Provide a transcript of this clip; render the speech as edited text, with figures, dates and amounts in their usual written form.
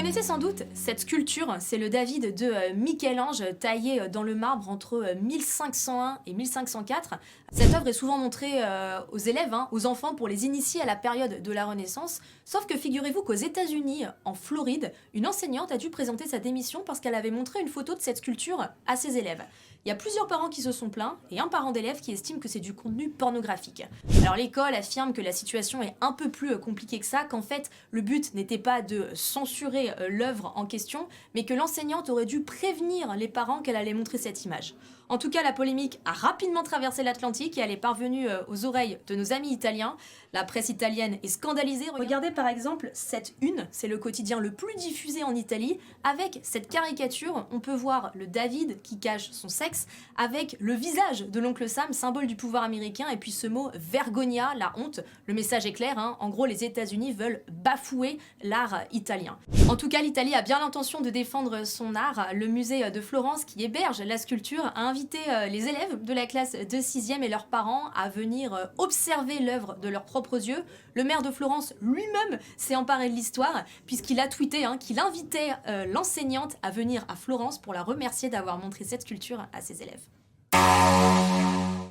connaissez sans doute cette sculpture, c'est le David de Michel-Ange taillé dans le marbre entre 1501 et 1504. Cette œuvre est souvent montrée aux élèves, aux enfants pour les initier à la période de la Renaissance, sauf que figurez-vous qu'aux États-Unis, en Floride, une enseignante a dû présenter sa démission parce qu'elle avait montré une photo de cette sculpture à ses élèves. Il y a plusieurs parents qui se sont plaints et un parent d'élève qui estime que c'est du contenu pornographique. Alors l'école affirme que la situation est un peu plus compliquée que ça, qu'en fait le but n'était pas de censurer l'œuvre en question, mais que l'enseignante aurait dû prévenir les parents qu'elle allait montrer cette image. En tout cas, la polémique a rapidement traversé l'Atlantique et elle est parvenue aux oreilles de nos amis italiens. La presse italienne est scandalisée. Regardez par exemple cette une, c'est le quotidien le plus diffusé en Italie. Avec cette caricature, on peut voir le David qui cache son sexe avec le visage de l'oncle Sam, symbole du pouvoir américain, et puis ce mot vergogna, la honte. Le message est clair, En gros, les États-Unis veulent bafouer l'art italien. En tout cas, l'Italie a bien l'intention de défendre son art. Le musée de Florence, qui héberge la sculpture, a invité les élèves de la classe de 6e et leurs parents à venir observer l'œuvre de leurs propres yeux. Le maire de Florence lui-même s'est emparé de l'histoire puisqu'il a tweeté qu'il invitait l'enseignante à venir à Florence pour la remercier d'avoir montré cette sculpture à ses élèves.